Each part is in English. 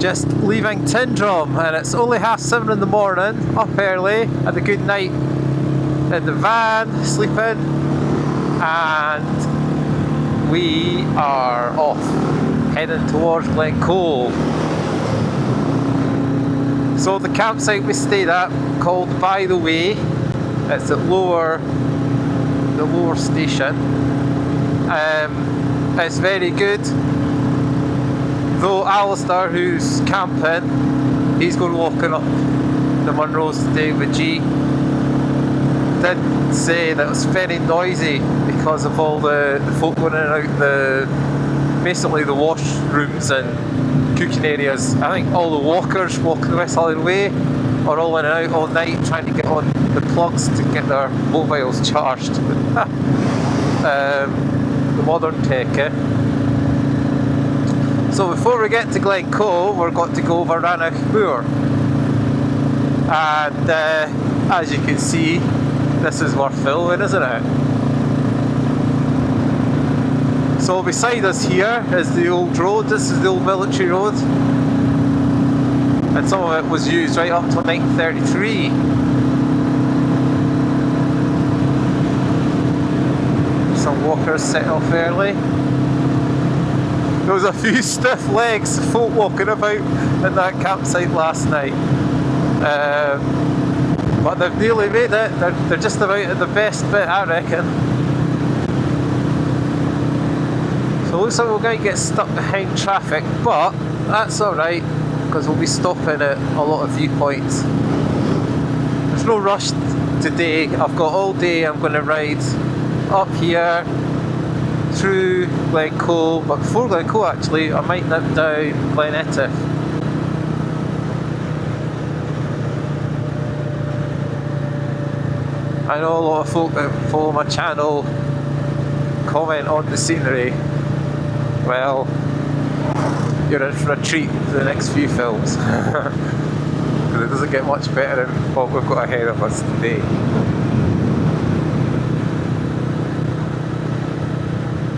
just leaving Tyndrum, and it's only 7:30 in the morning, up early, had a good night in the van, sleeping, and we are off, heading towards Glencoe. So the campsite we stayed at, called By the Way, it's at the lower station. It's very good. Though Alistair, who's camping, he's going walking up the Munros today with G, did say that it was very noisy because of all the folk going in and out basically the washrooms and cooking areas. I think all the walkers walking the West Highland Way are all in and out all night trying to get on the plugs to get their mobiles charged. The modern tech, eh? So before we get to Glencoe, we're got to go over Rannoch Moor, and as you can see, this is worth filming, isn't it? So beside us here is the old road. This is the old military road, and some of it was used right up till 1933. Some walkers setting off early. There was a few stiff legs folk walking about in that campsite last night, but they've nearly made it. They're just about at the best bit, I reckon. So it looks like we're going to get stuck behind traffic, but that's alright because we'll be stopping at a lot of viewpoints. There's no rush today. I've got all day. I'm going to ride up here through Glencoe, but before Glencoe actually I might nip down Glencoe. I know a lot of folk that follow my channel comment on the scenery. Well, you're in for a treat for the next few films because it doesn't get much better than what we've got ahead of us today.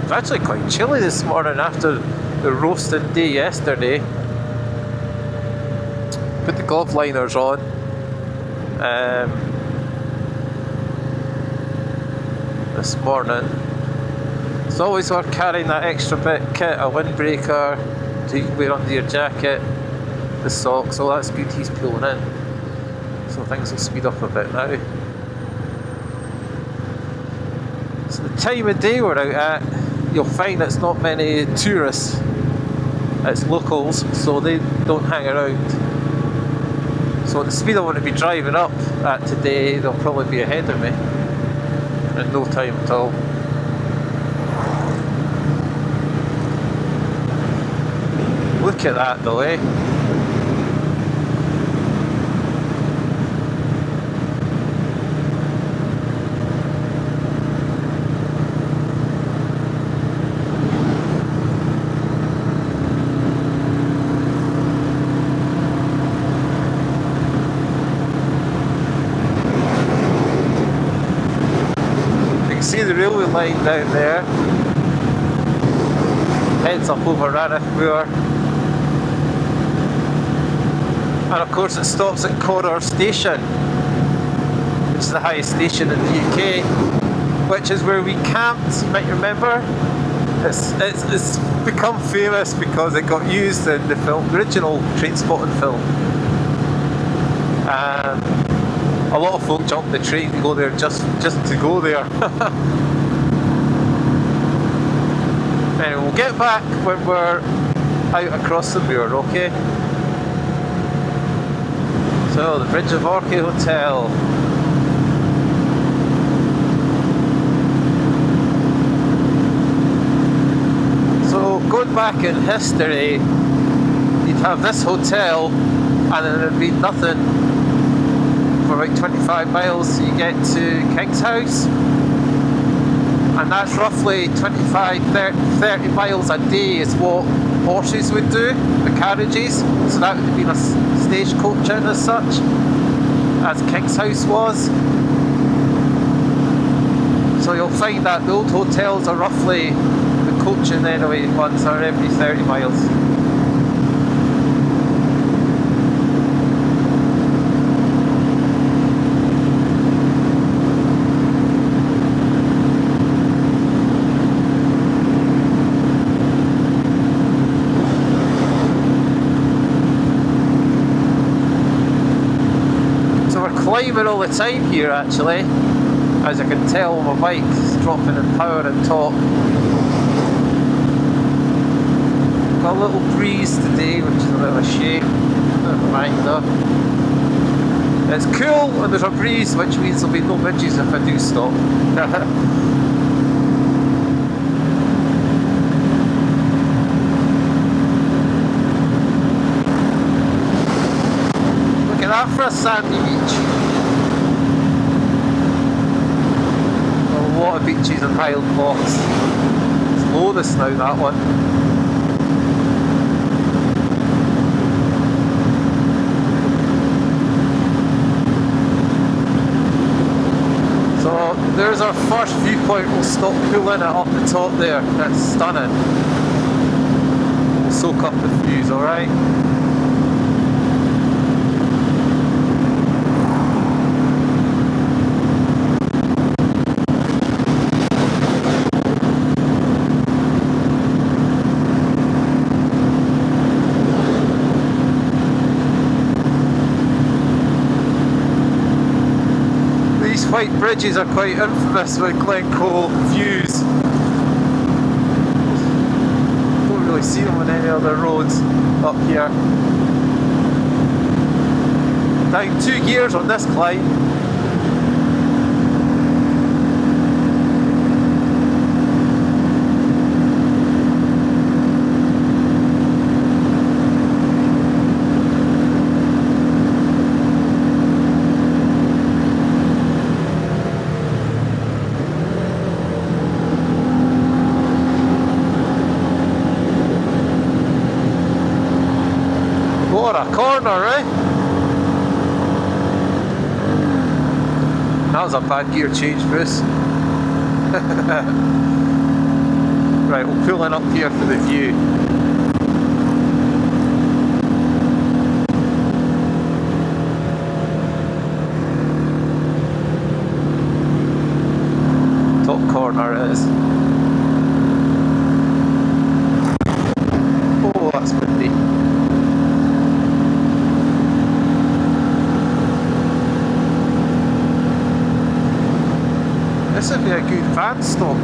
It's actually quite chilly this morning after the roasting day yesterday. Put the glove liners on. This morning. It's always worth carrying that extra bit kit, a windbreaker, so you can wear under your jacket, the socks, all that's good. He's pulling in. So things will speed up a bit now. So the time of day we're out at, you'll find it's not many tourists, it's locals, so they don't hang around. So at the speed I want to be driving up at today, they'll probably be ahead of me in no time at all. Look at that though, eh? See the railway line down there, heads up over Rannoch Moor, and of course it stops at Corridor Station, which is the highest station in the UK, which is where we camped. You might remember. It's become famous because it got used in the film, the original Trainspotting film. A lot of folk jump the train to go there just to go there. Anyway, we'll get back when we're out across the moor, okay? So, the Bridge of Orchy Hotel. So, going back in history, you'd have this hotel and then there'd be nothing for about 25 miles. You get to King's House, and that's roughly 25, 30 miles a day is what horses would do, the carriages. So that would have been a stagecoach in as such, as King's House was. So you'll find that the old hotels are roughly, the coaching anyway ones are every 30 miles. climbing all the time here actually, as you can tell my bike's dropping in power and torque. Got a little breeze today, which is a bit of a shame. Never mind though. It's cool and there's a breeze, which means there'll be no midges if I do stop. Look at that for a sandy beach. A lot of beaches in Highland Box. It's Lotus now, that one. So there's our first viewpoint. We'll stop pulling it up the top there. That's stunning. We'll soak up the views, alright? White bridges are quite infamous with Glencoe views. Don't really see them on any other roads up here. Down 2 gears on this climb. What a corner, eh? That was a bad gear change, Bruce. Right, we'll pull in up here for the view. Top corner it is. Oh, that's windy. This would be a good van stop.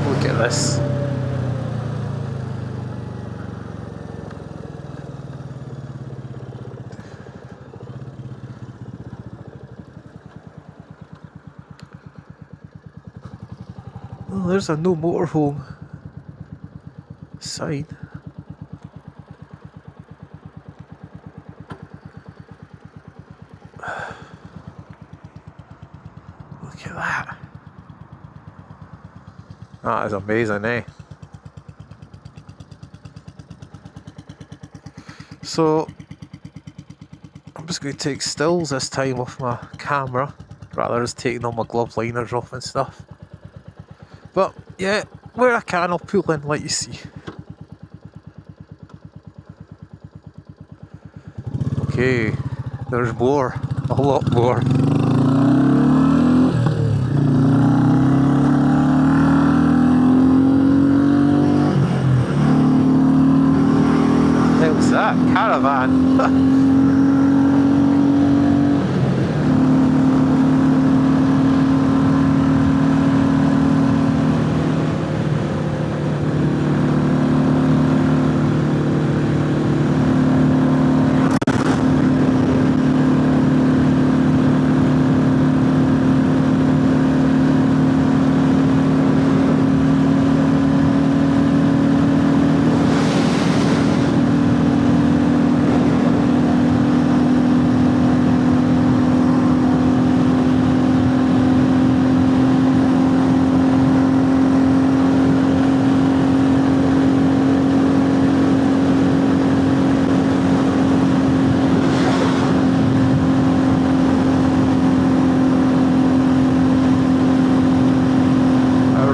Look at this. Oh, there's a no motorhome sign. Look at that. That is amazing, eh? So, I'm just going to take stills this time off my camera, rather than taking all my glove liners off and stuff. But, yeah, where I can, I'll pull in, like you see. Okay, there's more, a lot more. What's that? Caravan.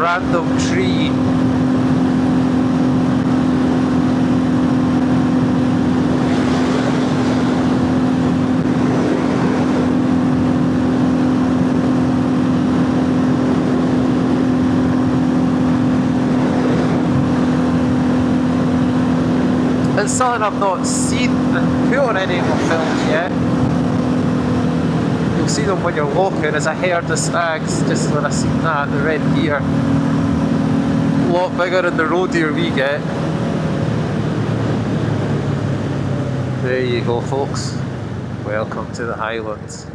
Random tree. it's something I've not seen and put on any of my films yet. You'll see them when you're walking as a herd of stags, just when I seen that, the red deer. A lot bigger than the roe deer we get. There you go, folks. Welcome to the Highlands.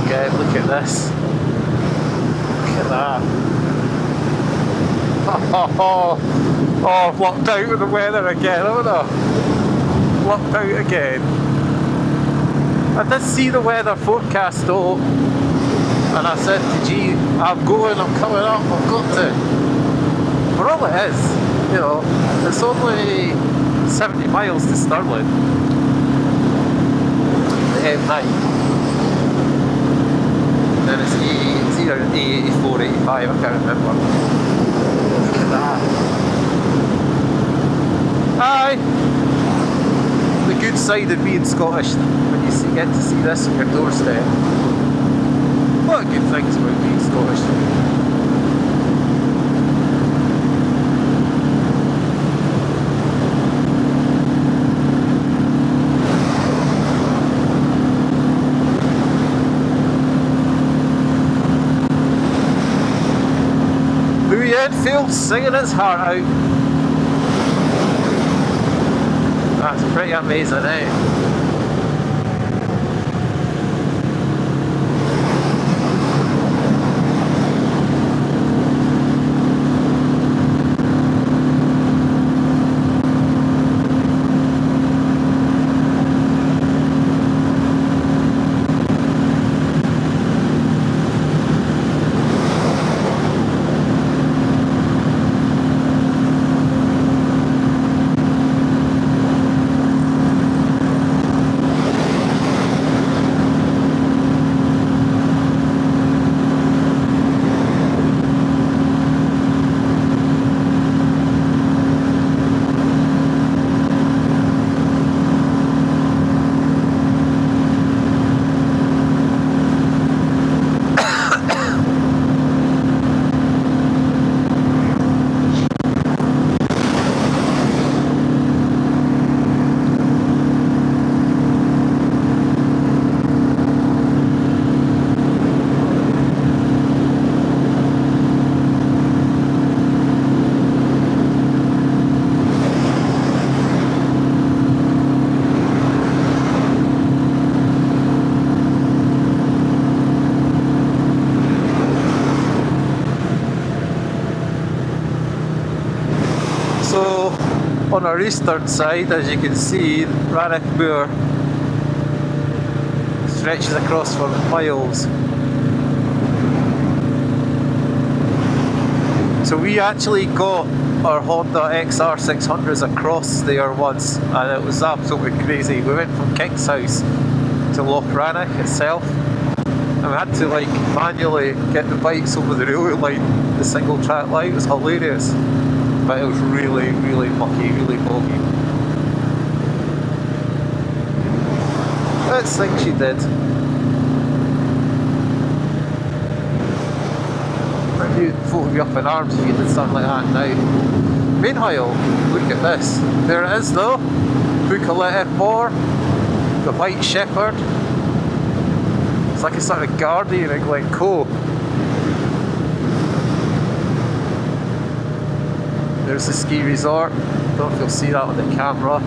Okay, look at this. Look at that. Oh, I've lucked out with the weather again, haven't I? Lucked out again. I did see the weather forecast though, and I said to G, I'm coming up, I've got to. For all it is, you know, it's only 70 miles to Stirling. The M9. Then it's either A84, 85, I can't remember. Look at that. Aye! The good side of being Scottish, when you get to see this on your doorstep. What good things about being Scottish? Royal Enfield singing its heart out. That's pretty amazing, eh? On our eastern side, as you can see, Rannoch Moor stretches across for miles. So we actually got our Honda XR600s across there once, and it was absolutely crazy. We went from King's House to Loch Rannoch itself, and we had to like manually get the bikes over the railway line, the single track line. It was hilarious. But it was really, really mucky, really boggy. Let's think she did. You'd float you up in arms if you did something like that now. Meanwhile, look at this. There it is though. Rannoch Moor, the White Shepherd. It's like a sort of guardian in Glencoe. There's the ski resort. Don't know if you'll see that on the camera.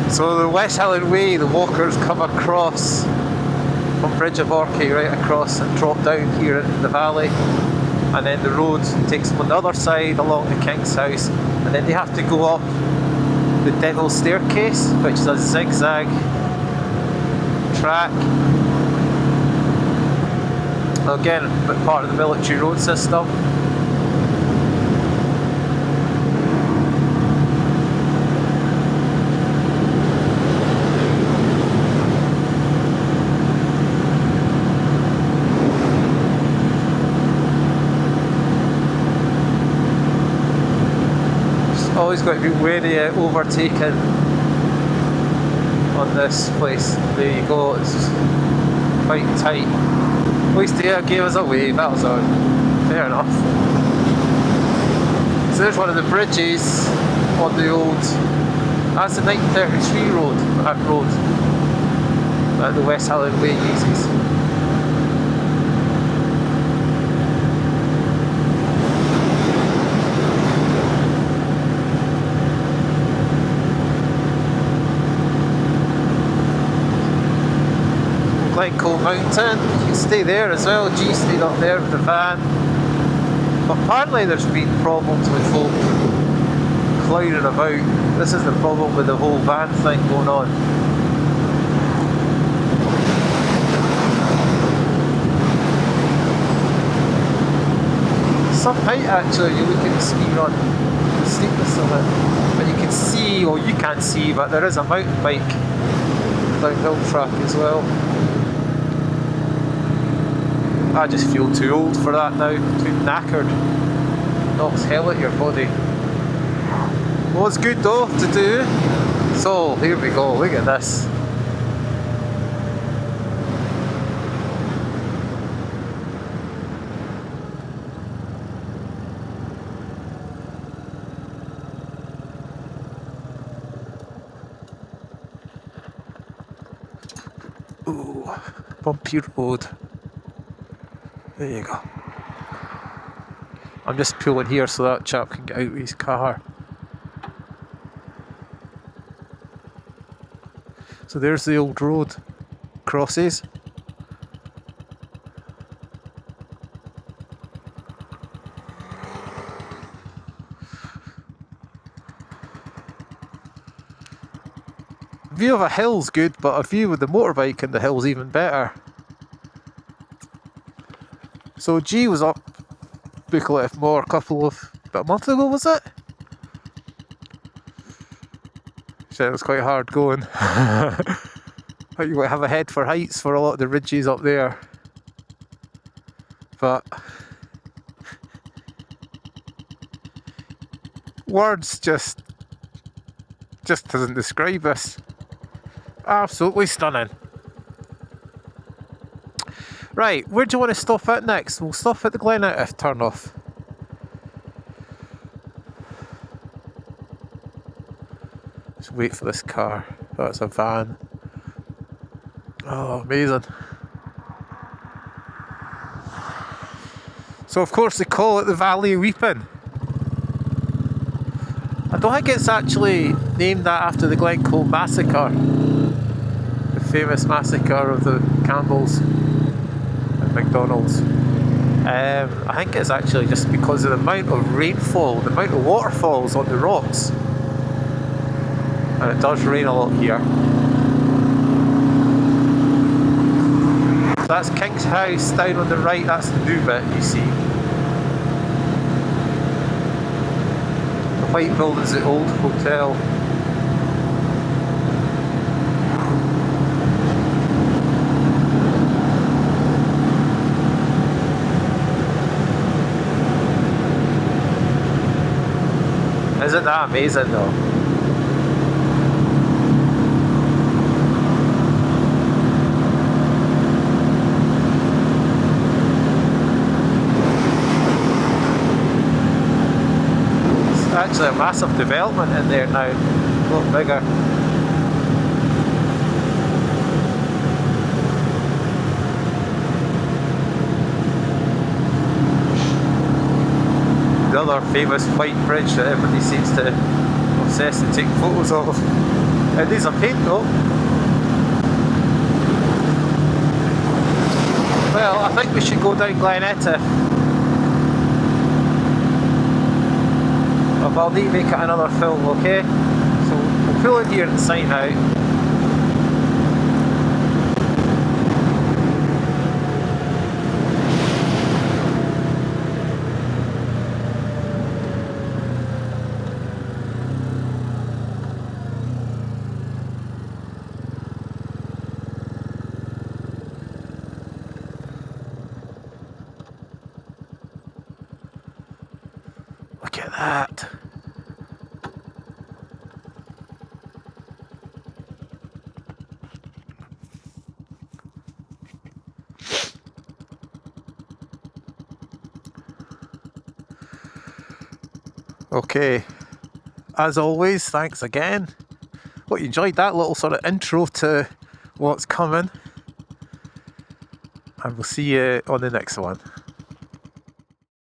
So the West Highland Way, the walkers come across from Bridge of Orchy right across and drop down here in the valley, and then the road takes them on the other side along the King's House, and then they have to go up the Devil's Staircase, which is a zigzag track. Again, part of the military road system. always got to be wary of overtaking on this place. There you go, it's quite tight. At least the air gave us a wave, that was all. Fair enough. So there's one of the bridges on the old, that's the 1933 road, that road that the West Highland Way uses. Glencoe Mountain, you can stay there as well. G stayed up there with the van. But apparently there's been problems with folk clowning about. This is the problem with the whole van thing going on. Some height actually, you look at the ski run, the steepness of it. But you can see, or you can't see, but there is a mountain bike downhill track as well. I just feel too old for that now, too knackered. Knocks hell at your body. Well, it's good though to do. So here we go, look at this. Ooh, bumpy road. There you go. I'm just pulling here so that chap can get out of his car. So there's the old road crosses. View of a hill's good, but a view with the motorbike in the hill's even better. So G was up Rannoch Moor about a month ago, was it? Shit, it was quite hard going. You have a head for heights for a lot of the ridges up there. But words just doesn't describe this. Absolutely stunning. Right, where do you want to stop at next? We'll stop at the Glencoe turn off. Just wait for this car. Oh, it's a van. Oh, amazing. So of course they call it the Valley of Weeping. I don't think it's actually named that after the Glencoe massacre. The famous massacre of the Campbells. McDonald's. I think it's actually just because of the amount of rainfall, the amount of waterfalls on the rocks. And it does rain a lot here. So that's King's House down on the right, that's the new bit you see. The white building's the old hotel. Isn't that amazing though? It's actually a massive development in there now, a lot bigger. The other famous white bridge that everybody seems to obsess to take photos of. It needs a paint though. Well, I think we should go down Glencoe. I'll need to make it another film, okay? So we'll pull in here and sign out. Look at that. Okay, as always, thanks again. Hope you enjoyed that little sort of intro to what's coming, and we'll see you on the next one.